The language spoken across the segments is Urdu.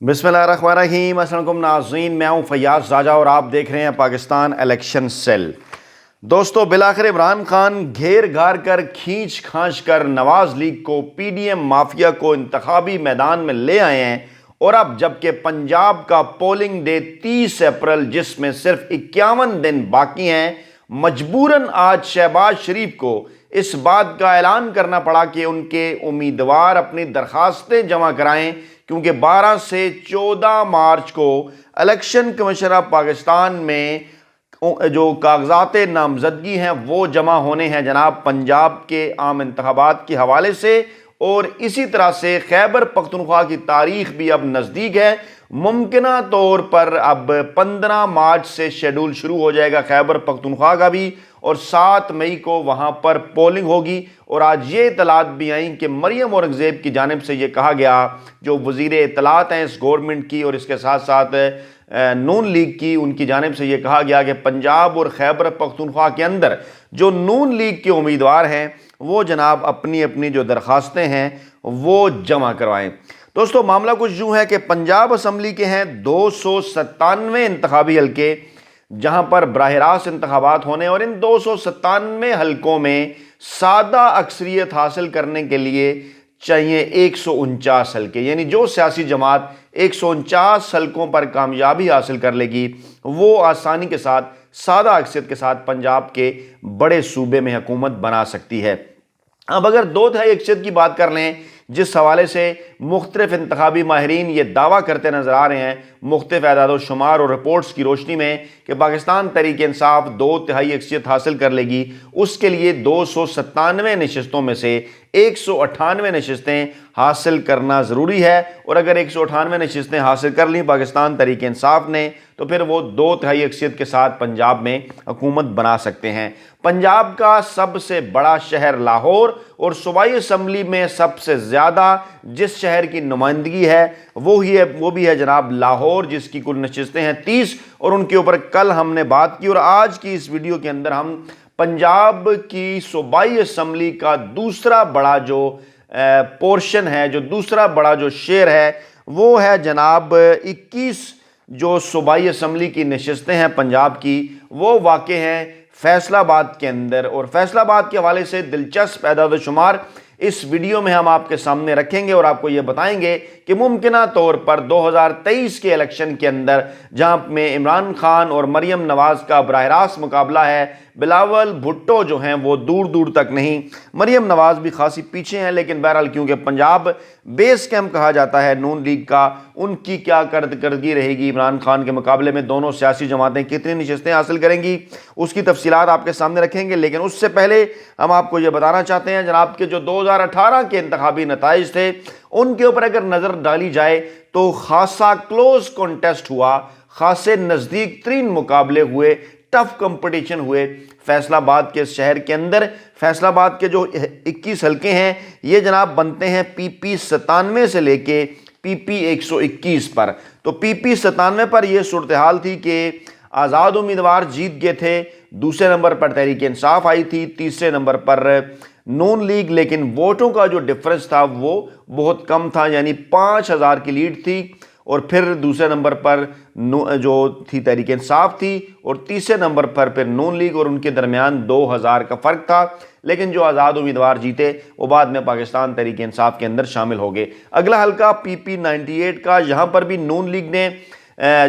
بسم اللہ الرحمن الرحیم۔ السلام علیکم ناظرین، میں ہوں فیاض راجہ اور آپ دیکھ رہے ہیں پاکستان الیکشن سیل۔ دوستو، بالآخر عمران خان گھیر گھار کر کھینچ کھانچ کر نواز لیگ کو پی ڈی ایم مافیا کو انتخابی میدان میں لے آئے ہیں، اور اب جبکہ پنجاب کا پولنگ ڈے 30 اپریل جس میں صرف 51 دن باقی ہیں، مجبوراً آج شہباز شریف کو اس بات کا اعلان کرنا پڑا کہ ان کے امیدوار اپنی درخواستیں جمع کرائیں، کیونکہ 12 سے 14 مارچ کو الیکشن کمیشن آف پاکستان میں جو کاغذات نامزدگی ہیں وہ جمع ہونے ہیں جناب پنجاب کے عام انتخابات کے حوالے سے، اور اسی طرح سے خیبر پختونخوا کی تاریخ بھی اب نزدیک ہے۔ ممکنہ طور پر اب 15 مارچ سے شیڈول شروع ہو جائے گا خیبر پختونخوا کا بھی، اور 7 مئی کو وہاں پر پولنگ ہوگی۔ اور آج یہ اطلاعات بھی آئیں کہ مریم اورنگزیب کی جانب سے یہ کہا گیا، جو وزیر اطلاعات ہیں اس گورنمنٹ کی اور اس کے ساتھ ساتھ نون لیگ کی، ان کی جانب سے یہ کہا گیا کہ پنجاب اور خیبر پختونخوا کے اندر جو نون لیگ کے امیدوار ہیں وہ جناب اپنی اپنی جو درخواستیں ہیں وہ جمع کروائیں۔ دوستو، معاملہ کچھ یوں ہے کہ پنجاب اسمبلی کے ہیں 297 انتخابی حلقے جہاں پر براہ راست انتخابات ہونے، اور ان 297 حلقوں میں سادہ اکثریت حاصل کرنے کے لیے چاہیے 149 حلقے، یعنی جو سیاسی جماعت 149 حلقوں پر کامیابی حاصل کر لے گی وہ آسانی کے ساتھ سادہ اکثریت کے ساتھ پنجاب کے بڑے صوبے میں حکومت بنا سکتی ہے۔ اب اگر 2/3 اکثریت کی بات کر لیں، جس حوالے سے مختلف انتخابی ماہرین یہ دعویٰ کرتے نظر آ رہے ہیں مختلف اعداد و شمار اور رپورٹس کی روشنی میں کہ پاکستان تحریک انصاف 2/3 اکثریت حاصل کر لے گی، اس کے لیے 297 نشستوں میں سے 198 نشستیں حاصل کرنا ضروری ہے، اور اگر 198 نشستیں حاصل کر لیں پاکستان تحریک انصاف نے تو پھر وہ 2/3 اکثریت کے ساتھ پنجاب میں حکومت بنا سکتے ہیں۔ پنجاب کا سب سے بڑا شہر لاہور، اور صوبائی اسمبلی میں سب سے زیادہ جس شہر کی نمائندگی ہے وہ بھی ہے جناب لاہور، جس کی کل نشستیں ہیں 30، اور ان کے اوپر کل ہم نے بات کی، اور آج کی اس ویڈیو کے اندر ہم پنجاب کی صوبائی اسمبلی کا دوسرا بڑا جو پورشن ہے، جو دوسرا بڑا جو شیئر ہے، وہ ہے جناب 21 جو صوبائی اسمبلی کی نشستیں ہیں پنجاب کی، وہ واقع ہیں فیصل آباد کے اندر۔ اور فیصل آباد کے حوالے سے دلچسپ اعداد و شمار اس ویڈیو میں ہم آپ کے سامنے رکھیں گے، اور آپ کو یہ بتائیں گے کہ ممکنہ طور پر 2023 کے الیکشن کے اندر جہاں میں عمران خان اور مریم نواز کا براہ راست مقابلہ ہے، بلاول بھٹو جو ہیں وہ دور دور تک نہیں، مریم نواز بھی خاصی پیچھے ہیں، لیکن بہرحال کیونکہ پنجاب بیس کیمپ کہا جاتا ہے نون لیگ کا، ان کی کیا کارکردگی رہے گی عمران خان کے مقابلے میں، دونوں سیاسی جماعتیں کتنی نشستیں حاصل کریں گی، اس کی تفصیلات آپ کے سامنے رکھیں گے۔ لیکن اس سے پہلے ہم آپ کو یہ بتانا چاہتے ہیں جناب کہ جو 2018 کے انتخابی نتائج تھے ان کے اوپر اگر نظر ڈالی جائے تو خاصا کلوز کنٹیسٹ ہوا، خاصے نزدیک ترین مقابلے ہوئے، ٹف کمپٹیشن ہوئے فیصل آباد کے شہر کے اندر۔ فیصل آباد کے جو 21 حلقے ہیں یہ جناب بنتے ہیں پی پی 97 سے لے کے پی پی 121 پر۔ تو پی پی 97 پر یہ صورتحال تھی کہ آزاد امیدوار جیت گئے تھے، دوسرے نمبر پر تحریک انصاف آئی تھی، تیسرے نمبر پر نون لیگ، لیکن ووٹوں کا جو ڈفرنس تھا وہ بہت کم تھا، یعنی 5000 کی لیڈ تھی، اور پھر دوسرے نمبر پر جو تھی تحریک انصاف تھی، اور تیسرے نمبر پر پھر نون لیگ، اور ان کے درمیان 2000 کا فرق تھا، لیکن جو آزاد امیدوار جیتے وہ بعد میں پاکستان تحریک انصاف کے اندر شامل ہو گئے۔ اگلا حلقہ پی پی 98 کا، یہاں پر بھی نون لیگ نے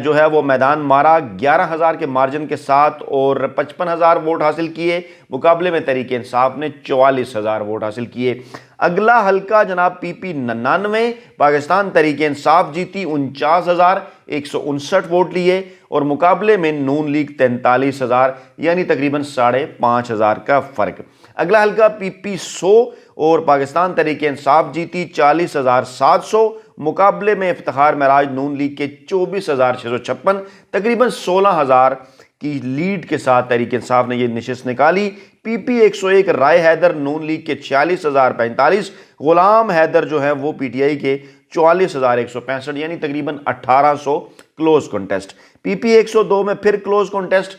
جو ہے وہ میدان مارا 11000 کے مارجن کے ساتھ، اور 55000 ووٹ حاصل کیے، مقابلے میں تحریک انصاف نے 44000 ووٹ حاصل کیے۔ اگلا حلقہ جناب پی پی 99، پاکستان تحریک انصاف جیتی 49159 ووٹ لیے، اور مقابلے میں نون لیگ 43000، یعنی تقریباً 5500 کا فرق۔ اگلا حلقہ پی پی 100، اور پاکستان تحریک انصاف جیتی 40700، مقابلے میں افتخار معراج نون لیگ کے 24656، تقریباً 16000 کی لیڈ کے ساتھ تحریک انصاف نے یہ نشست نکالی۔ پی پی 101 رائے حیدر نون لیگ کے 46045، غلام حیدر جو ہیں وہ پی ٹی آئی کے 44165، یعنی تقریباً 1800 کلوز کنٹیسٹ۔ پی پی 102 میں پھر کلوز کنٹیسٹ،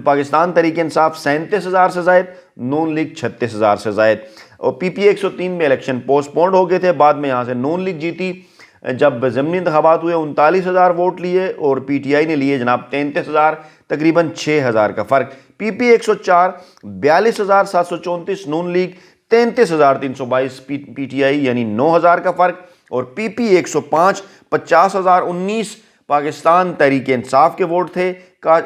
پاکستان تحریک انصاف 37000 سے زائد، نون لیگ 36000 سے زائد، اور پی پی 103 میں الیکشن پوسٹ پونڈ ہو گئے تھے، بعد میں یہاں سے نون لیگ جیتی جب ضمنی انتخابات ہوئے 39,000 ووٹ لیے اور پی ٹی آئی نے لیے جناب 33,000، تقریباً 6,000 کا فرق۔ پی پی 104 42,734، نون لیگ 33,322 پی ٹی آئی، یعنی 9,000 کا فرق۔ اور پی پی 105 50,019 پاکستان تحریک انصاف کے ووٹ تھے،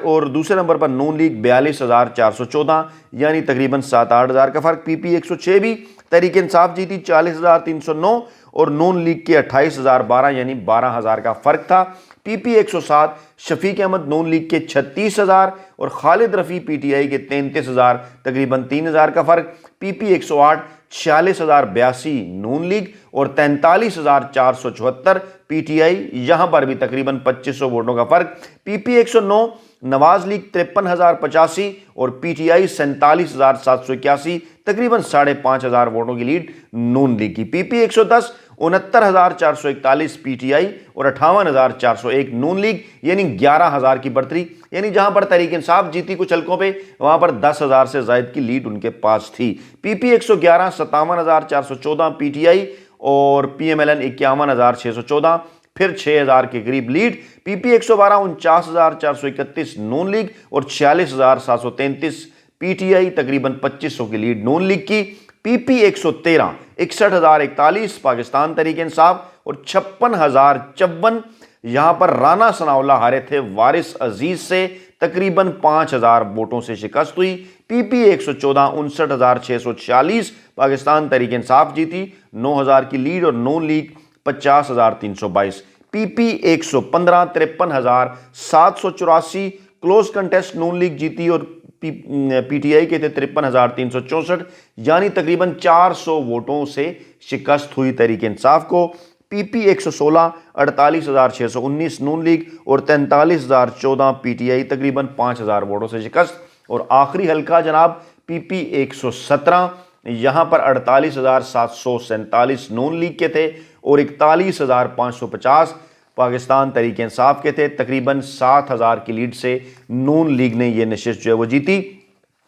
اور دوسرے نمبر پر نون لیگ 42,414، یعنی تقریباً 7-8 ہزار کا فرق۔ پی پی 106 بھی تحریک انصاف جیتی 40,309 اور نون لیگ کے 28,012، یعنی 12,000 کا فرق تھا۔ پی پی 107 شفیق احمد نون لیگ کے 36,000 اور خالد رفیع پی ٹی آئی کے 33,000، تقریباً 3,000 کا فرق۔ پی پی 108 46,082 نون لیگ اور 43,474 پی ٹی آئی، یہاں پر بھی تقریباً 2500 ووٹوں کا فرق۔ پی پی 109 نواز لیگ 53,085 اور پی ٹی آئی 47,781، تقریباً 5,500 ووٹوں کی لیڈ نون لیگ کی۔ پی پی 110 69,441 پی ٹی آئی اور 58,401 نون لیگ، یعنی 11,000 کی بڑھتری، یعنی جہاں پر تحریک انصاف جیتی کچھ حلقوں پہ وہاں پر 10,000 سے زائد کی لیڈ ان کے پاس تھی۔ پی پی 111 57,414 پی ٹی آئی اور پی ایم ایل این 51,614، پھر 6,000 کے قریب لیڈ۔ پی پی 112 49,431 نون لیگ اور 46,733 پی ٹی آئی، تقریباً 2500 کی لیڈ نون لیگ کی۔ پی پی 113 61,041 پاکستان تحریک انصاف اور 56,054، یہاں پر رانا ثناء اللہ ہارے تھے وارث عزیز سے، تقریباً 5,000 ووٹوں سے شکست ہوئی۔ پی پی 114 59,646 پاکستان تحریک انصاف جیتی 9,000 کی لیڈ اور نون لیگ 50,322۔ پی پی 115 53,784 کلوز کنٹیسٹ نون لیگ جیتی اور پی ٹی آئی کے تھے 53,364، یعنی تقریباً 400 ووٹوں سے شکست ہوئی تحریک انصاف کو۔ پی پی 116 48,619 نون لیگ اور 43,014 پی ٹی آئی، تقریباً 5,000 ووٹوں سے شکست۔ اور آخری حلقہ جناب پی پی 117، یہاں پر 48,747 نون لیگ کے تھے اور 41,550 پاکستان تحریک انصاف کے تھے، تقریباً 7,000 کی لیڈ سے نون لیگ نے یہ نشست جو ہے وہ جیتی۔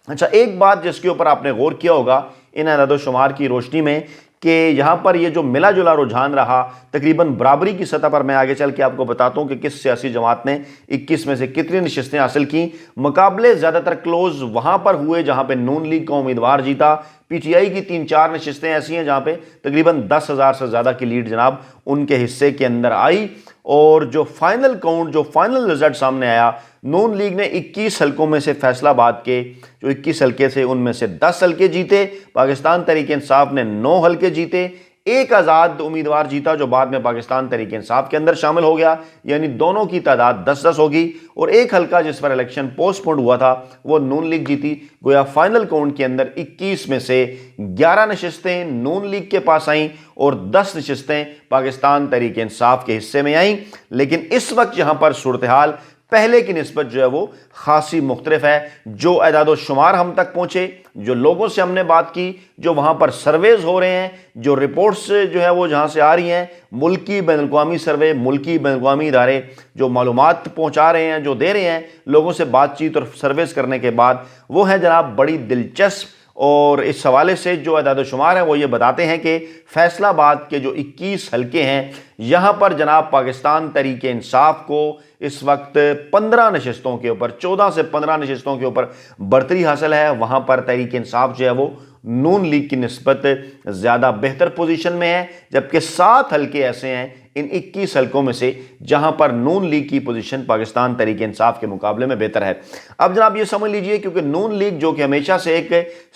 اچھا، ایک بات جس کے اوپر آپ نے غور کیا ہوگا ان اعداد و شمار کی روشنی میں کہ یہاں پر یہ جو ملا جلا رجحان رہا تقریباً برابری کی سطح پر، میں آگے چل کے آپ کو بتاتا ہوں کہ کس سیاسی جماعت نے 21 میں سے کتنی نشستیں حاصل کی۔ مقابلے زیادہ تر کلوز وہاں پر ہوئے جہاں پہ نون لیگ کا امیدوار جیتا۔ پی ٹی آئی کی 3-4 نشستیں ایسی ہیں جہاں پہ تقریباً 10,000 سے زیادہ کی لیڈ جناب ان کے حصے کے اندر آئی، اور جو فائنل کاؤنٹ، جو فائنل رزلٹ سامنے آیا، نون لیگ نے 21 حلقوں میں سے فیصل آباد کے جو 21 حلقے تھے ان میں سے 10 حلقے جیتے، پاکستان تحریک انصاف نے 9 حلقے جیتے، ایک آزاد امیدوار جیتا جو بعد میں پاکستان تحریک انصاف کے اندر شامل ہو گیا، یعنی دونوں کی تعداد 10-10 ہوگی، اور ایک حلقہ جس پر الیکشن پوسٹ پونڈ ہوا تھا وہ نون لیگ جیتی۔ گویا فائنل کاؤنٹ کے اندر 21 میں سے 11 نشستیں نون لیگ کے پاس آئیں اور 10 نشستیں پاکستان تحریک انصاف کے حصے میں آئیں۔ لیکن اس وقت یہاں پر صورتحال پہلے کی نسبت جو ہے وہ خاصی مختلف ہے۔ جو اعداد و شمار ہم تک پہنچے، جو لوگوں سے ہم نے بات کی، جو وہاں پر سرویز ہو رہے ہیں، جو رپورٹس جو ہے وہ جہاں سے آ رہی ہیں، ملکی بین الاقوامی سروے، ملکی بین الاقوامی ادارے جو معلومات پہنچا رہے ہیں، جو دے رہے ہیں لوگوں سے بات چیت اور سرویز کرنے کے بعد، وہ ہے جناب بڑی دلچسپ۔ اور اس حوالے سے جو اعداد و شمار ہیں وہ یہ بتاتے ہیں کہ فیصل آباد کے جو 21 حلقے ہیں یہاں پر جناب پاکستان تحریک انصاف کو اس وقت 15 نشستوں کے اوپر، 14 سے 15 نشستوں کے اوپر برتری حاصل ہے۔ وہاں پر تحریک انصاف جو ہے وہ نون لیگ کی نسبت زیادہ بہتر پوزیشن میں ہے، جبکہ 7 حلقے ایسے ہیں ان 21 حلقوں میں سے جہاں پر نون لیگ کی پوزیشن پاکستان تحریک انصاف کے مقابلے میں بہتر ہے۔ اب جناب یہ سمجھ لیجئے، کیونکہ نون لیگ جو کہ ہمیشہ سے ایک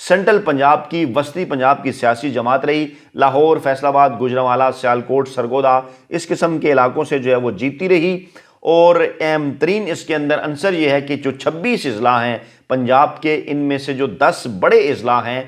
سینٹرل پنجاب کی، وسطی پنجاب کی سیاسی جماعت رہی، لاہور، فیصل آباد، گوجرانوالہ، سیالکوٹ، سرگودا، اس قسم کے علاقوں سے جو ہے وہ جیتی رہی، اور اہم ترین اس کے اندر عنصر یہ ہے کہ جو 26 اضلاع ہیں پنجاب کے، ان میں سے جو 10 بڑے اضلاع ہیں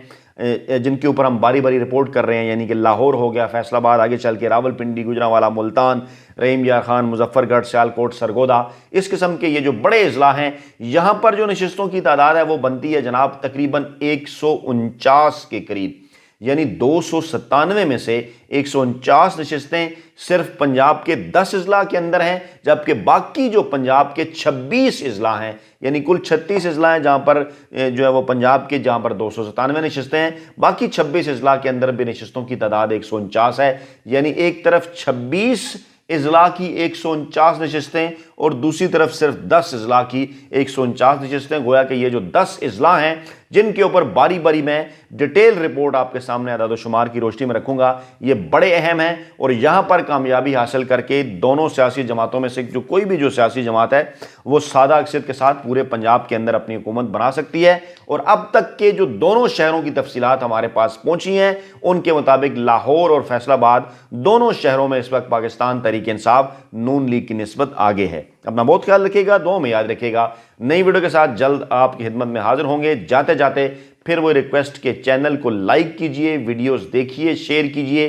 جن کے اوپر ہم باری باری رپورٹ کر رہے ہیں، یعنی کہ لاہور ہو گیا، فیصل آباد، آگے چل کے راولپنڈی، گوجرانوالہ، ملتان، رحیم یار خان، مظفر گڑھ، سیالکوٹ، سرگودا، اس قسم کے یہ جو بڑے اضلاع ہیں یہاں پر جو نشستوں کی تعداد ہے وہ بنتی ہے جناب تقریباً 149 کے قریب، یعنی 297 میں سے 149 نشستیں صرف پنجاب کے 10 اضلاع کے اندر ہیں، جبکہ باقی جو پنجاب کے 26 اضلاع ہیں، یعنی کل 36 اضلاع ہیں جہاں پر جو ہے وہ پنجاب کے، جہاں پر 297 نشستیں ہیں، باقی 26 اضلاع کے اندر بھی نشستوں کی تعداد 149 ہے، یعنی ایک طرف 26 اضلاع کی 149 نشستیں اور دوسری طرف صرف 10 اضلاع کی 149 نشستیں. گویا کہ یہ جو 10 اضلاع ہیں جن کے اوپر باری باری میں ڈیٹیل رپورٹ آپ کے سامنے اعداد و شمار کی روشنی میں رکھوں گا, یہ بڑے اہم ہیں اور یہاں پر کامیابی حاصل کر کے دونوں سیاسی جماعتوں میں سے جو کوئی بھی جو سیاسی جماعت ہے وہ سادہ اکثریت کے ساتھ پورے پنجاب کے اندر اپنی حکومت بنا سکتی ہے. اور اب تک کے جو دونوں شہروں کی تفصیلات ہمارے پاس پہنچی ہیں ان کے مطابق لاہور اور فیصل آباد دونوں شہروں میں اس وقت پاکستان تحریک انصاف نون لیگ کی نسبت آگے ہے. اپنا بہت خیال رکھیے گا, دعاؤں میں یاد رکھیے گا. نئی ویڈیو کے ساتھ جلد آپ کی خدمت میں حاضر ہوں گے. جاتے جاتے پھر وہ ریکویسٹ کے چینل کو لائک کیجئے, ویڈیوز دیکھیے, شیئر کیجئے,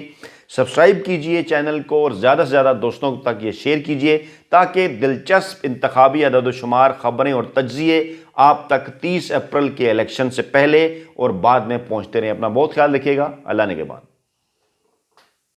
سبسکرائب کیجئے چینل کو اور زیادہ سے زیادہ دوستوں تک یہ شیئر کیجئے تاکہ دلچسپ انتخابی اعداد و شمار, خبریں اور تجزیے آپ تک 30 اپریل کے الیکشن سے پہلے اور بعد میں پہنچتے رہیں. اپنا بہت خیال رکھیے گا. اللہ نگہبان.